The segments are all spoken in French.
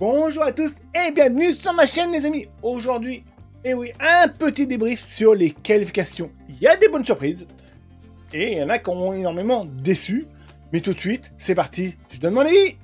Bonjour à tous et bienvenue sur ma chaîne les amis. Aujourd'hui, et oui, un petit débrief sur les qualifications. Il y a des bonnes surprises et il y en a qui ont énormément déçu. Mais tout de suite, c'est parti, je donne mon avis.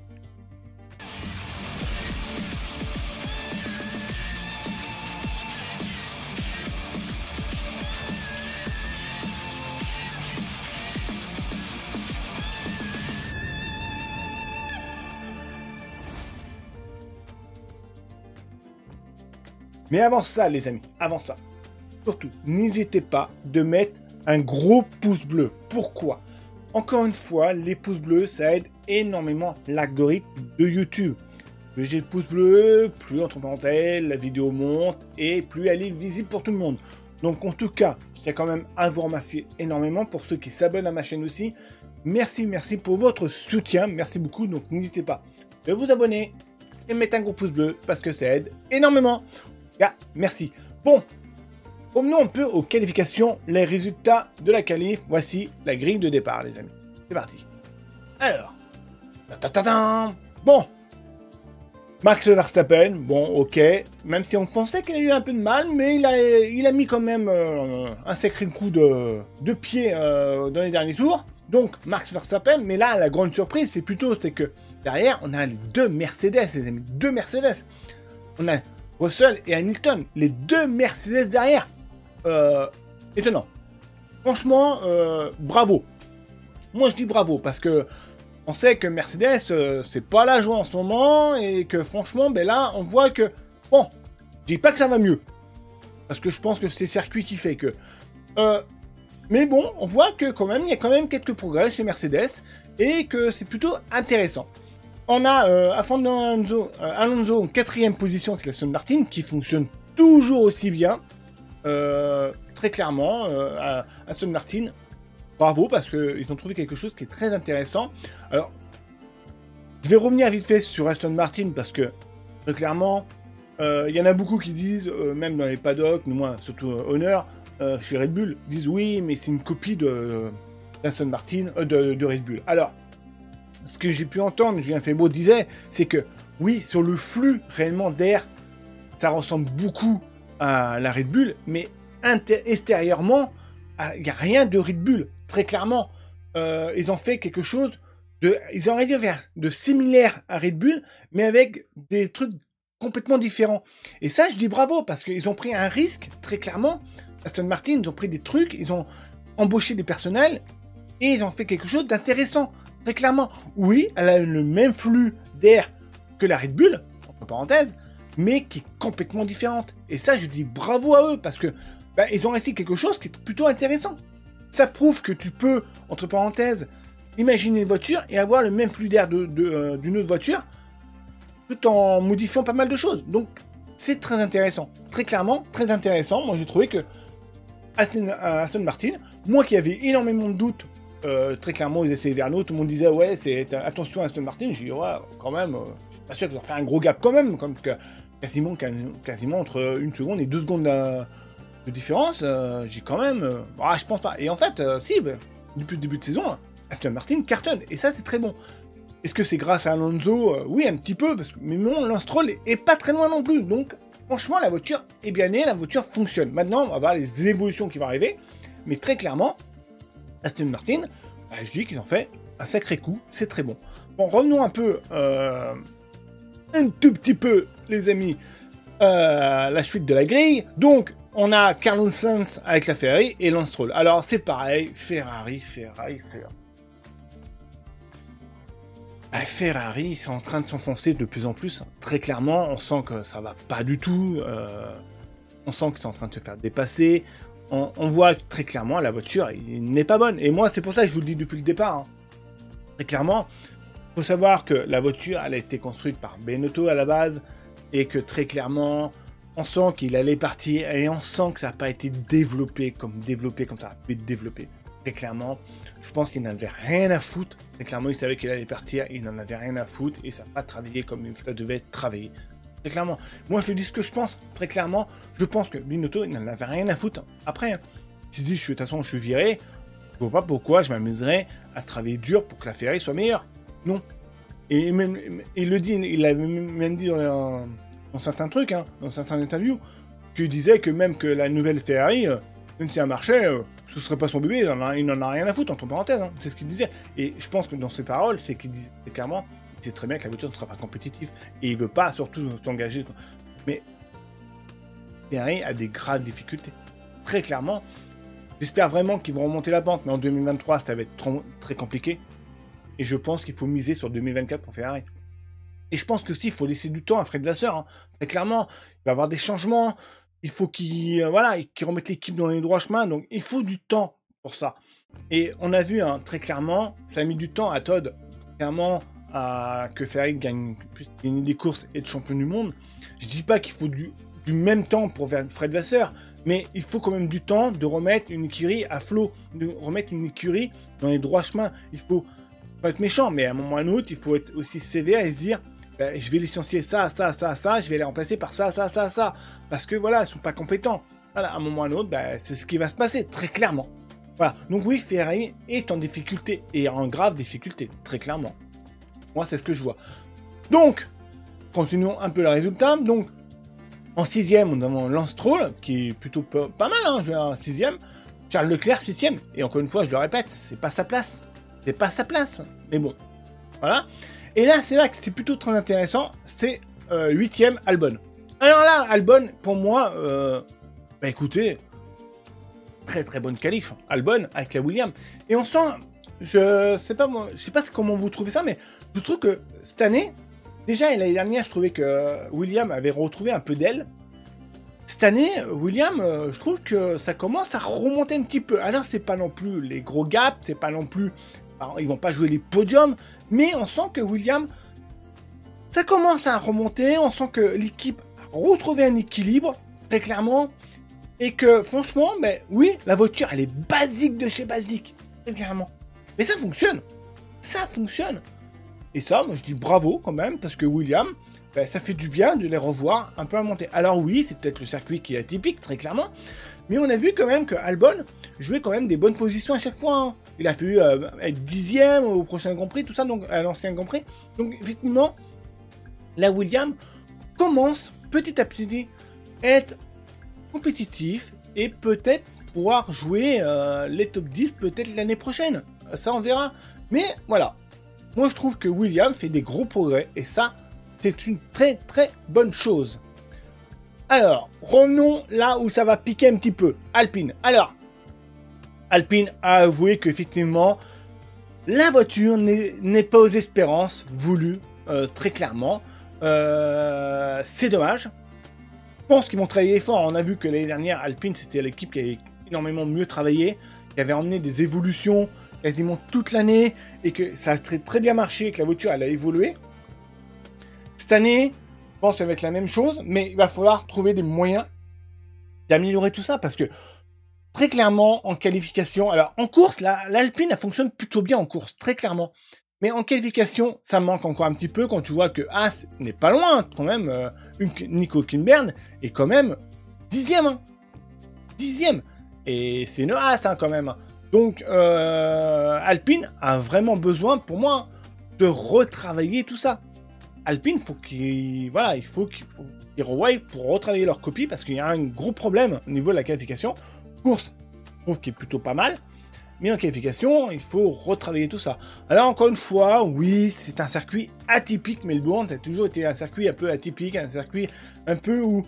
Mais avant ça, les amis, avant ça, surtout, n'hésitez pas de mettre un gros pouce bleu. Pourquoi? Encore une fois, les pouces bleus, ça aide énormément l'algorithme de YouTube. Plus j'ai le pouce bleu, plus entre parenthèses, la vidéo monte et plus elle est visible pour tout le monde. Donc en tout cas, je tiens quand même à vous remercier énormément pour ceux qui s'abonnent à ma chaîne aussi. Merci pour votre soutien, merci beaucoup. Donc n'hésitez pas de vous abonner et mettre un gros pouce bleu parce que ça aide énormément. Merci. Bon, revenons un peu aux qualifications, les résultats de la qualif. Voici la grille de départ, les amis. C'est parti. Alors, bon, Max Verstappen, bon, ok, même si on pensait qu'il a eu un peu de mal, mais il a mis quand même un sacré coup de pied dans les derniers tours. Donc, Max Verstappen, mais là, la grande surprise, c'est que derrière, on a les deux Mercedes, les amis, deux Mercedes. On a Russell et Hamilton, les deux Mercedes derrière. Étonnant. Franchement, bravo. Moi, je dis bravo parce que on sait que Mercedes, c'est pas la joie en ce moment et que franchement, ben là, on voit que bon, je dis pas que ça va mieux parce que je pense que c'est le circuit qui fait que. Mais bon, on voit que quand même, il y a quand même quelques progrès chez Mercedes et que c'est plutôt intéressant. On a Fernando Alonso en 4e position avec Aston Martin qui fonctionne toujours aussi bien. Très clairement, Aston Martin, bravo parce qu'ils ont trouvé quelque chose qui est très intéressant. Alors, je vais revenir vite fait sur Aston Martin parce que très clairement, il y en a beaucoup qui disent, même dans les paddocks, mais moi surtout Honor, chez Red Bull, disent oui, mais c'est une copie d'Aston Martin, de Red Bull. Alors, ce que j'ai pu entendre, Julien Febvre disait, c'est que oui, sur le flux réellement d'air, ça ressemble beaucoup à la Red Bull, mais extérieurement, il n'y a rien de Red Bull, très clairement. Ils ont fait quelque chose ils ont réussi vers de similaire à Red Bull, mais avec des trucs complètement différents. Et ça, je dis bravo, parce qu'ils ont pris un risque, très clairement. Aston Martin, ils ont pris des trucs, ils ont embauché des personnels, et ils ont fait quelque chose d'intéressant. Très clairement, oui, elle a le même flux d'air que la Red Bull, entre parenthèses, mais qui est complètement différente. Et ça, je dis bravo à eux, parce que ils ont réussi quelque chose qui est plutôt intéressant. Ça prouve que tu peux, entre parenthèses, imaginer une voiture et avoir le même flux d'air d'une autre voiture, tout en modifiant pas mal de choses. Donc, c'est très intéressant. Très clairement, très intéressant. Moi, j'ai trouvé que Aston Martin, moi qui avais énormément de doutes, très clairement, ils essayaient vers nous, tout le monde disait ouais, c'est attention à Aston Martin. J'ai dit ouais, quand même, je suis pas sûr qu'ils ont fait un gros gap quand même, comme que quasiment entre 1 seconde et 2 secondes de différence. J'ai quand même, je pense pas. Et en fait, depuis le début de saison, Aston Martin cartonne et ça c'est très bon. Est-ce que c'est grâce à Alonso? Oui, un petit peu, mais non, Lance Stroll est pas très loin non plus. Donc franchement, la voiture est bien née, la voiture fonctionne. Maintenant, on va voir les évolutions qui vont arriver, mais très clairement, Aston Martin, je dis qu'ils ont fait un sacré coup, c'est très bon. Bon, revenons un peu, un tout petit peu, les amis, la suite de la grille. Donc, on a Carlos Sainz avec la Ferrari et Lance Stroll. Alors, c'est pareil, Ferrari. Ferrari, c'est en train de s'enfoncer de plus en plus. Très clairement, on sent que ça va pas du tout. On sent qu'ils sont en train de se faire dépasser. On voit très clairement la voiture n'est pas bonne. Et moi, c'est pour ça que je vous le dis depuis le départ. Très clairement, il faut savoir que la voiture, elle a été construite par Benotto à la base. Et que très clairement, on sent qu'il allait partir. Et on sent que ça n'a pas été développé comme ça a pu être développé. Très clairement, je pense qu'il n'en avait rien à foutre. Très clairement, il savait qu'il allait partir. Il n'en avait rien à foutre. Et ça n'a pas travaillé comme ça devait travailler. Très clairement. Moi, je dis ce que je pense. Très clairement, je pense que Binotto, il n'en avait rien à foutre. Après, s'il se dit, de toute façon, je suis viré, je vois pas pourquoi je m'amuserais à travailler dur pour que la Ferrari soit meilleure. Non. Et même, il le dit, il l'a même dit dans certains trucs, hein, dans certaines interviews, qu'il disait que même que la nouvelle Ferrari, même si elle marchait, ce serait pas son bébé, il n'en a rien à foutre, entre parenthèses, hein, c'est ce qu'il disait. Et je pense que dans ses paroles, c'est qu'il disait clairement, il sait très bien que la voiture ne sera pas compétitive, et il veut pas surtout s'engager. Mais Ferrari a des graves difficultés, très clairement. J'espère vraiment qu'ils vont remonter la pente, mais en 2023, ça va être très compliqué. Et je pense qu'il faut miser sur 2024 pour Ferrari. Et je pense que si, il faut laisser du temps à Fred Vasseur. Hein. Très clairement, il va y avoir des changements. Il faut qu'il remette l'équipe dans les droits chemins. Donc, il faut du temps pour ça. Et on a vu, hein, très clairement, ça a mis du temps à Todd, clairement, que Ferrari gagne des courses et de champion du monde. Je dis pas qu'il faut du même temps pour Fred Vasseur, mais il faut quand même du temps de remettre une écurie à flot, de remettre une écurie dans les droits chemins. Il faut pas être méchant, mais à un moment ou à un autre, il faut être aussi sévère et se dire je vais licencier ça, je vais les remplacer par ça, parce que voilà, ils sont pas compétents. Voilà, à un moment ou à un autre, c'est ce qui va se passer, très clairement. Voilà, donc oui, Ferrari est en difficulté, et en grave difficulté, très clairement. Moi, c'est ce que je vois. Donc, continuons un peu le résultat. Donc, en 6ème, on a Lance Stroll, qui est plutôt pas mal, hein, je vais en 6ème. Charles Leclerc, 6ème. Et encore une fois, je le répète, c'est pas sa place. C'est pas sa place. Mais bon, voilà. Et là, c'est là que c'est plutôt très intéressant. C'est 8ème, Albon. Alors là, Albon, pour moi, écoutez, très très bonne qualif. Albon avec la Williams. Et on sent, je sais pas comment vous trouvez ça, mais je trouve que cette année, déjà l'année dernière, je trouvais que Williams avait retrouvé un peu d'aile. Cette année, Williams, je trouve que ça commence à remonter un petit peu. Alors, c'est pas non plus les gros gaps, c'est pas non plus... Alors, ils vont pas jouer les podiums, mais on sent que Williams, ça commence à remonter, on sent que l'équipe a retrouvé un équilibre, très clairement, et que, franchement, oui, la voiture, elle est basique de chez basique, très clairement. Mais ça fonctionne. Ça fonctionne. Et ça, moi, je dis bravo, quand même, parce que Williams, ça fait du bien de les revoir un peu à monter. Alors oui, c'est peut-être le circuit qui est atypique, très clairement, mais on a vu quand même que Albon jouait quand même des bonnes positions à chaque fois. Hein. Il a fait être 10ème au prochain Grand Prix, tout ça, donc à l'ancien Grand Prix. Donc effectivement, la Williams commence petit à petit à être compétitif et peut-être pouvoir jouer les top 10 peut-être l'année prochaine. Ça, on verra. Mais voilà, moi je trouve que Williams fait des gros progrès et ça, c'est une très très bonne chose. Alors, revenons là où ça va piquer un petit peu. Alpine. Alors, Alpine a avoué qu'effectivement, la voiture n'est pas aux espérances voulues, très clairement. C'est dommage. Je pense qu'ils vont travailler fort. On a vu que l'année dernière, Alpine, c'était l'équipe qui avait énormément mieux travaillé, qui avait emmené des évolutions quasiment toute l'année, et que ça a très bien marché, et que la voiture, elle a évolué. Cette année, je pense que ça va être la même chose, mais il va falloir trouver des moyens d'améliorer tout ça, parce que très clairement, en qualification, alors en course, l'Alpine, elle fonctionne plutôt bien en course, très clairement. Mais en qualification, ça manque encore un petit peu quand tu vois que Haas n'est pas loin, quand même. Nico Hülkenberg est quand même 10ème. Hein. 10ème. Et c'est une Haas, hein, quand même. Donc, Alpine a vraiment besoin, pour moi, de retravailler tout ça. Alpine, il faut qu'ils revoient pour retravailler leur copie, parce qu'il y a un gros problème au niveau de la qualification. Course, je trouve qu'il est plutôt pas mal, mais en qualification, il faut retravailler tout ça. Alors encore une fois, oui, c'est un circuit atypique, Melbourne, ça a toujours été un circuit un peu atypique, un circuit un peu où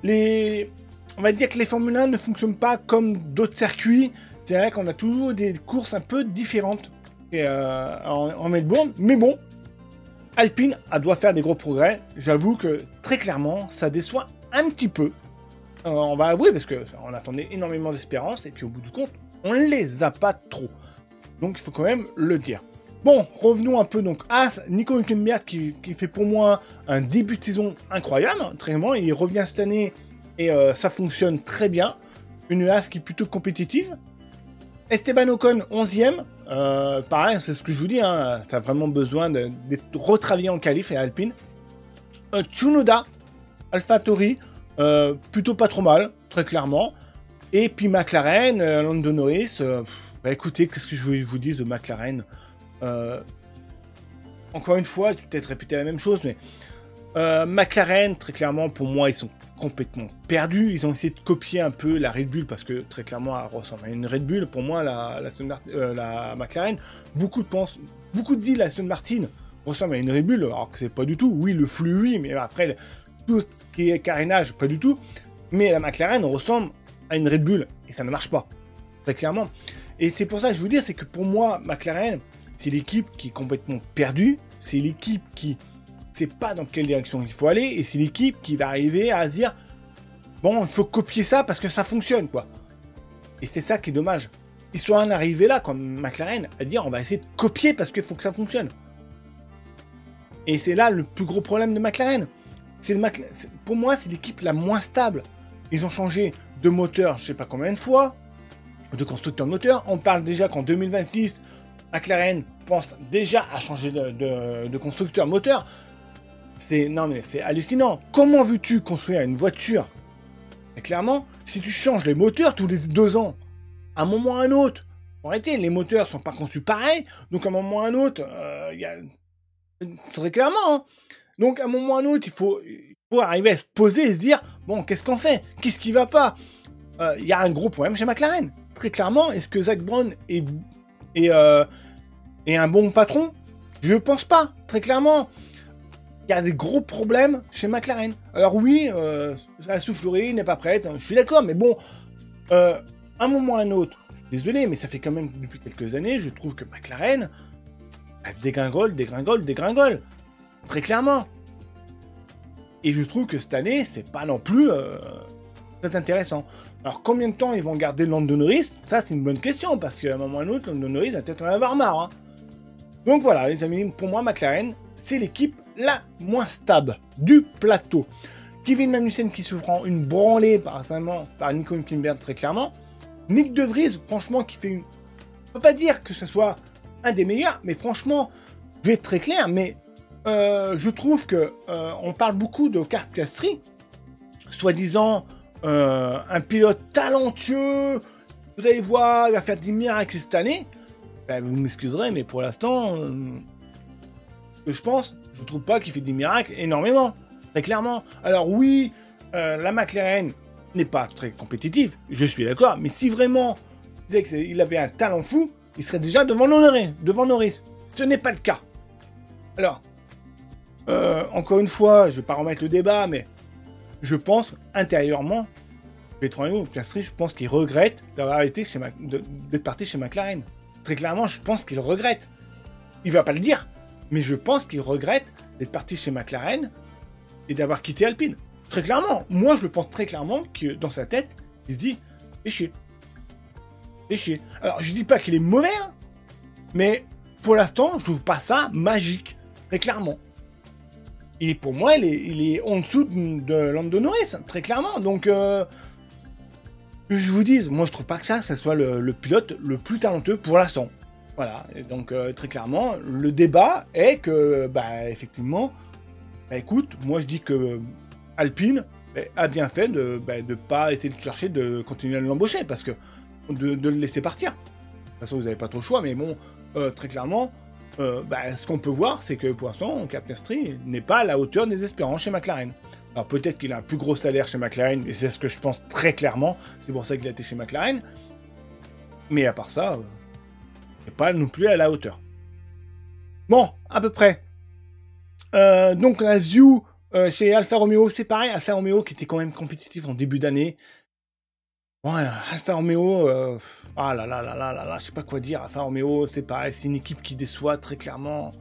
on va dire que les Formule 1 ne fonctionnent pas comme d'autres circuits. C'est vrai qu'on a toujours des courses un peu différentes en Melbourne, mais bon, Alpine doit faire des gros progrès. J'avoue que très clairement, ça déçoit un petit peu. On va avouer, parce qu'on attendait énormément d'espérance, et puis au bout du compte, on ne les a pas trop. Donc il faut quand même le dire. Bon, revenons un peu donc à Nico Hülkenberg qui fait pour moi un début de saison incroyable, très vraiment. Il revient cette année et ça fonctionne très bien. Une Haas qui est plutôt compétitive. Esteban Ocon, 11ème. Pareil, c'est ce que je vous dis, hein, tu as vraiment besoin d'être retravaillé en qualif et Alpine. Tsunoda, AlphaTauri, plutôt pas trop mal, très clairement. Et puis McLaren, Lando Norris, écoutez, qu'est-ce que je vous dis de McLaren, encore une fois, je vais peut-être répéter la même chose, mais McLaren, très clairement, pour moi, ils sont complètement perdus. Ils ont essayé de copier un peu la Red Bull, parce que très clairement, elle ressemble à une Red Bull. Pour moi, la McLaren, beaucoup disent la Aston Martin ressemble à une Red Bull, alors que c'est pas du tout. Oui, le flux, oui, mais après, tout ce qui est carénage, pas du tout. Mais la McLaren ressemble à une Red Bull, et ça ne marche pas, très clairement. Et c'est pour ça que je vous dis, c'est que pour moi, McLaren, c'est l'équipe qui est complètement perdue, c'est l'équipe qui sait pas dans quelle direction il faut aller, et c'est l'équipe qui va arriver à se dire, bon, il faut copier ça parce que ça fonctionne, quoi. Et c'est ça qui est dommage. Ils sont arrivés là, comme McLaren, à dire, on va essayer de copier parce qu'il faut que ça fonctionne. Et c'est là le plus gros problème de McLaren. Pour moi, c'est l'équipe la moins stable. Ils ont changé de moteur, je sais pas combien de fois, de constructeur de moteur. On parle déjà qu'en 2026, McLaren pense déjà à changer de constructeur moteur. Non mais c'est hallucinant. Comment veux-tu construire une voiture? Et clairement, si tu changes les moteurs tous les 2 ans, à un moment ou à un autre, arrêtez, les moteurs sont pas conçus pareil, donc à un moment ou à un autre, très clairement, hein. Donc à un moment ou à un autre, il faut arriver à se poser et se dire, bon, qu'est-ce qu'on fait? Qu'est-ce qui va pas? Il y a un gros problème chez McLaren. Très clairement, est-ce que Zak Brown est un bon patron? Je pense pas, très clairement. Il y a des gros problèmes chez McLaren. Alors oui, la soufflerie n'est pas prête, hein, je suis d'accord, mais bon, un moment ou un autre, je suis désolé, mais ça fait quand même depuis quelques années, je trouve que McLaren dégringole, très clairement. Et je trouve que cette année, c'est pas non plus très intéressant. Alors combien de temps ils vont garder Lando Norris? Ça, c'est une bonne question, parce qu'à un moment ou à un autre, Lando Norris va peut-être en avoir marre. Hein. Donc voilà, les amis, pour moi, McLaren, c'est l'équipe la moins stable du plateau. Kevin Magnussen qui se prend une branlée par Nico Hülkenberg, très clairement. Nick De Vries, franchement, qui fait une... Je peux pas dire que ce soit un des meilleurs, mais franchement, je vais être très clair, mais je trouve que on parle beaucoup de Oscar Piastri, soi-disant un pilote talentueux, vous allez voir, il va faire des miracles cette année. Ben, vous m'excuserez, mais pour l'instant, je pense, je trouve pas qu'il fait des miracles énormément, très clairement. Alors oui, la McLaren n'est pas très compétitive, je suis d'accord, mais si vraiment il disait qu'il avait un talent fou, il serait déjà devant Norris. Ce n'est pas le cas. Alors, encore une fois, je vais pas remettre le débat, mais je pense intérieurement, Piastri, je pense qu'il regrette d'avoir arrêté d'être parti chez McLaren. Très clairement, je pense qu'il regrette. Il va pas le dire, mais je pense qu'il regrette d'être parti chez McLaren et d'avoir quitté Alpine. Très clairement, moi je le pense très clairement que dans sa tête, il se dit, c'est chier. C'est chier. Alors je dis pas qu'il est mauvais, hein, mais pour l'instant, je trouve pas ça magique. Très clairement. Et pour moi, il est en dessous de Lando Norris, très clairement. Donc, que je vous dise, moi je trouve pas que ça soit le pilote le plus talentueux pour l'instant. Voilà, et donc très clairement, le débat est que, bah effectivement, bah écoute, moi je dis que Alpine a bien fait de pas essayer de chercher de continuer à l'embaucher, parce que de le laisser partir. De toute façon, vous n'avez pas trop le choix, mais bon, très clairement, ce qu'on peut voir, c'est que pour l'instant, Piastri n'est pas à la hauteur des espérances chez McLaren. Alors peut-être qu'il a un plus gros salaire chez McLaren, et c'est ce que je pense très clairement, c'est pour ça qu'il a été chez McLaren, mais à part ça, il n'est pas non plus à la hauteur. Bon, à peu près. Donc la Zhu chez Alfa Romeo, c'est pareil, Alfa Romeo qui était quand même compétitif en début d'année. Ouais, Alfa Romeo, ah là là là là là là, je sais pas quoi dire, Alfa Romeo, c'est pareil, c'est une équipe qui déçoit très clairement.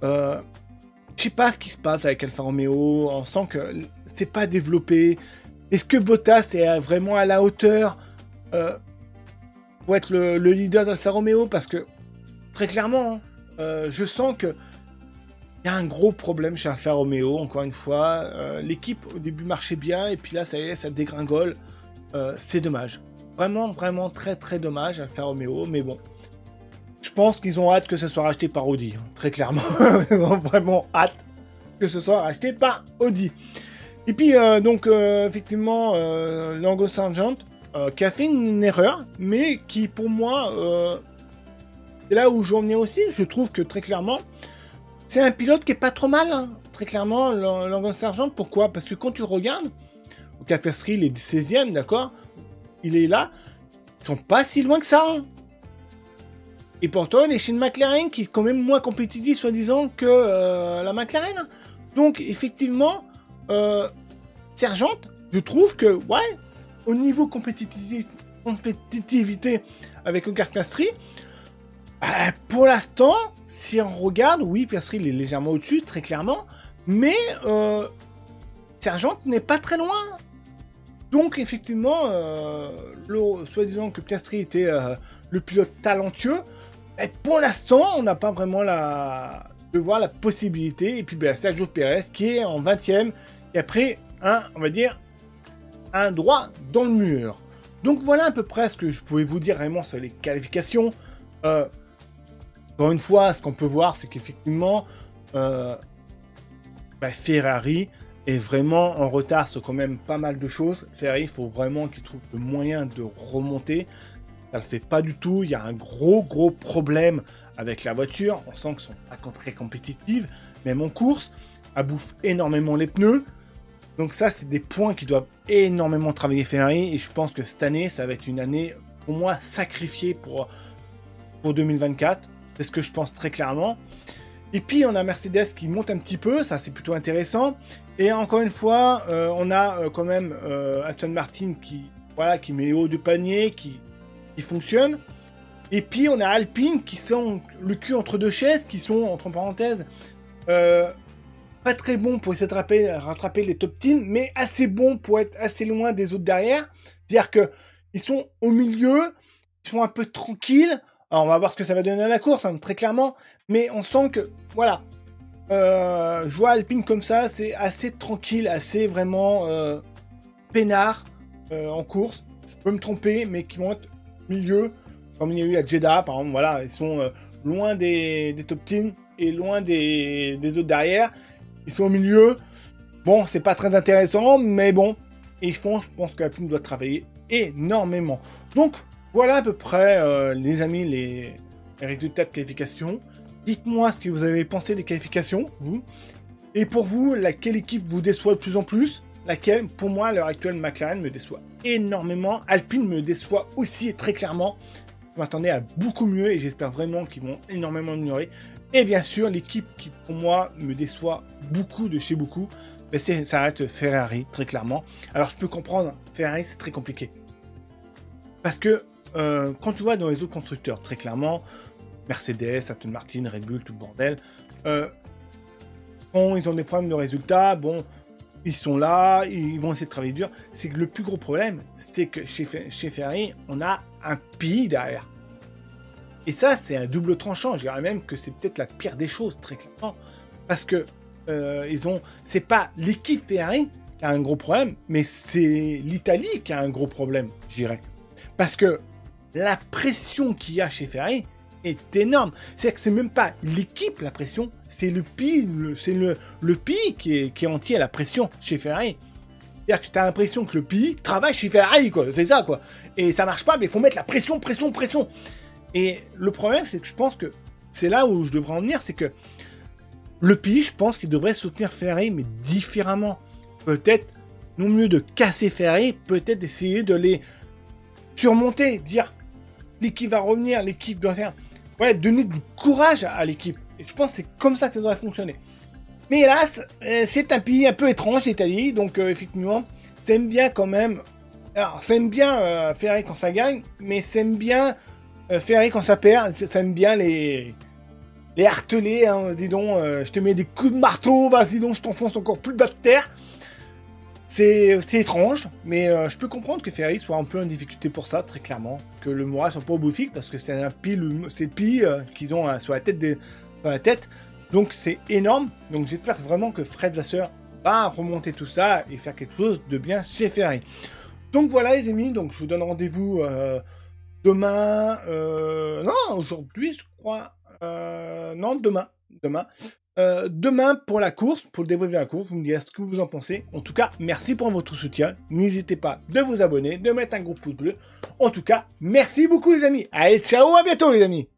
Je sais pas ce qui se passe avec Alfa Romeo, on sent que c'est pas développé. Est-ce que Bottas est vraiment à la hauteur pour être le leader d'Alfa Romeo? Parce que, très clairement, je sens que il y a un gros problème chez Alfa Romeo, encore une fois. L'équipe, au début, marchait bien, et puis là, ça y est, ça dégringole. C'est dommage. Vraiment, vraiment très, très dommage, Alfa Romeo, mais bon. Je pense qu'ils ont hâte que ce soit racheté par Audi, hein, très clairement. Ils ont vraiment hâte que ce soit racheté par Audi. Et puis, effectivement, Lango Sargent, qui a fait une erreur, mais qui, pour moi, c'est là où j'en ai aussi. Je trouve que, très clairement, c'est un pilote qui est pas trop mal, hein. Très clairement, Logan Sargent. Pourquoi? Parce que quand tu regardes, au Cafersky, il est 16e, d'accord? Il est là. Ils sont pas si loin que ça, hein. Et pourtant, il est chez une McLaren qui est quand même moins compétitive, soi-disant, que la McLaren. Donc, effectivement, Sargent, je trouve que, ouais, au niveau compétitivité avec Oscar Piastri, pour l'instant, si on regarde, oui, Piastri il est légèrement au-dessus, très clairement, mais Sargent n'est pas très loin. Donc, effectivement, soi-disant que Piastri était le pilote talentueux, et pour l'instant, on n'a pas vraiment de voir la possibilité. Et puis, Sergio Pérez, qui est en 20e, qui a pris on va dire, un droit dans le mur. Donc, voilà à peu près ce que je pouvais vous dire vraiment sur les qualifications. Encore une fois, ce qu'on peut voir, c'est qu'effectivement, Ferrari est vraiment en retard sur quand même pas mal de choses. Ferrari, il faut vraiment qu'il trouve le moyen de remonter. Ça le fait pas du tout. Il y a un gros problème avec la voiture. On sent qu'elles sont pas très compétitives, même en course. Elle bouffe énormément les pneus. Donc ça, c'est des points qui doivent énormément travailler Ferrari. Et je pense que cette année, ça va être une année, pour moi, sacrifiée pour 2024. C'est ce que je pense très clairement. Et puis, on a Mercedes qui monte un petit peu. Ça, c'est plutôt intéressant. Et encore une fois, on a quand même Aston Martin qui met haut du panier, qui fonctionne. Et puis, on a Alpine qui sont le cul entre deux chaises, qui sont, entre parenthèses, pas très bons pour essayer de rattraper les top teams, mais assez bons pour être assez loin des autres derrière. C'est-à-dire qu'ils sont au milieu, ils sont un peu tranquilles. Alors, on va voir ce que ça va donner à la course, hein, très clairement. Mais on sent que, voilà, jouer à Alpine comme ça, c'est assez tranquille, assez vraiment peinard en course. Je peux me tromper, mais qui vont être milieu, comme il y a eu à Jeddah, par exemple. Voilà, ils sont loin des top teams et loin des autres derrière. Ils sont au milieu. Bon, c'est pas très intéressant, mais bon. Et je pense qu'Alpine doit travailler énormément. Donc, voilà à peu près, les amis, les résultats de qualification. Dites-moi ce que vous avez pensé des qualifications, vous. Et pour vous, laquelle équipe vous déçoit de plus en plus? Laquelle, pour moi, à l'heure actuelle, McLaren me déçoit énormément. Alpine me déçoit aussi, très clairement. Je m'attendais à beaucoup mieux et j'espère vraiment qu'ils vont énormément améliorer. Et bien sûr, l'équipe qui, pour moi, me déçoit beaucoup de chez beaucoup, ça reste Ferrari, très clairement. Alors, je peux comprendre, Ferrari, c'est très compliqué. Parce que, quand tu vois dans les autres constructeurs, très clairement, Mercedes, Aston Martin, Red Bull, tout le bordel, bon, ils ont des problèmes de résultats, bon, ils sont là, ils vont essayer de travailler dur. C'est que le plus gros problème, c'est que chez Ferrari, on a un pays derrière. Et ça, c'est un double tranchant. Je dirais même que c'est peut-être la pire des choses, très clairement. Parce que c'est pas l'équipe Ferrari qui a un gros problème, mais c'est l'Italie qui a un gros problème, je dirais. Parce que la pression qu'il y a chez Ferrari est énorme. C'est que c'est même pas l'équipe la pression, c'est le pays, c'est le pays qui est entier à la pression chez Ferrari. C'est-à-dire que tu as l'impression que le pays travaille chez Ferrari, quoi. C'est ça, quoi. Et ça marche pas, mais il faut mettre la pression. Et le problème, c'est que je pense que c'est là où je devrais en venir, c'est que le pays, je pense qu'il devrait soutenir Ferrari, mais différemment. Peut-être, non mieux de casser Ferrari, peut-être d'essayer de les surmonter, dire l'équipe va revenir, l'équipe doit faire... Ouais, donner du courage à l'équipe. Et je pense que c'est comme ça que ça devrait fonctionner. Mais hélas, c'est un pays un peu étrange, l'Italie, donc effectivement, ça aime bien quand même... Alors, ça aime bien Ferrari quand ça gagne, mais ça aime bien Ferrari quand ça perd, ça aime bien les harteler, hein, dis donc, je te mets des coups de marteau, vas-y donc, je t'enfonce encore plus bas de terre. C'est étrange, mais je peux comprendre que Ferrari soit un peu en difficulté pour ça, très clairement. Que le moral soit pas au beau fixe, parce que c'est un pile qu'ils ont sur la tête. Donc c'est énorme. Donc j'espère vraiment que Fred Vasseur va remonter tout ça et faire quelque chose de bien chez Ferrari. Donc voilà les amis, donc je vous donne rendez-vous demain. Non, aujourd'hui je crois. Non, demain. Demain pour la course, pour le débrief de la course, vous me direz ce que vous en pensez. En tout cas, merci pour votre soutien. N'hésitez pas de vous abonner, de mettre un gros pouce bleu. En tout cas, merci beaucoup les amis. Allez, ciao, à bientôt les amis.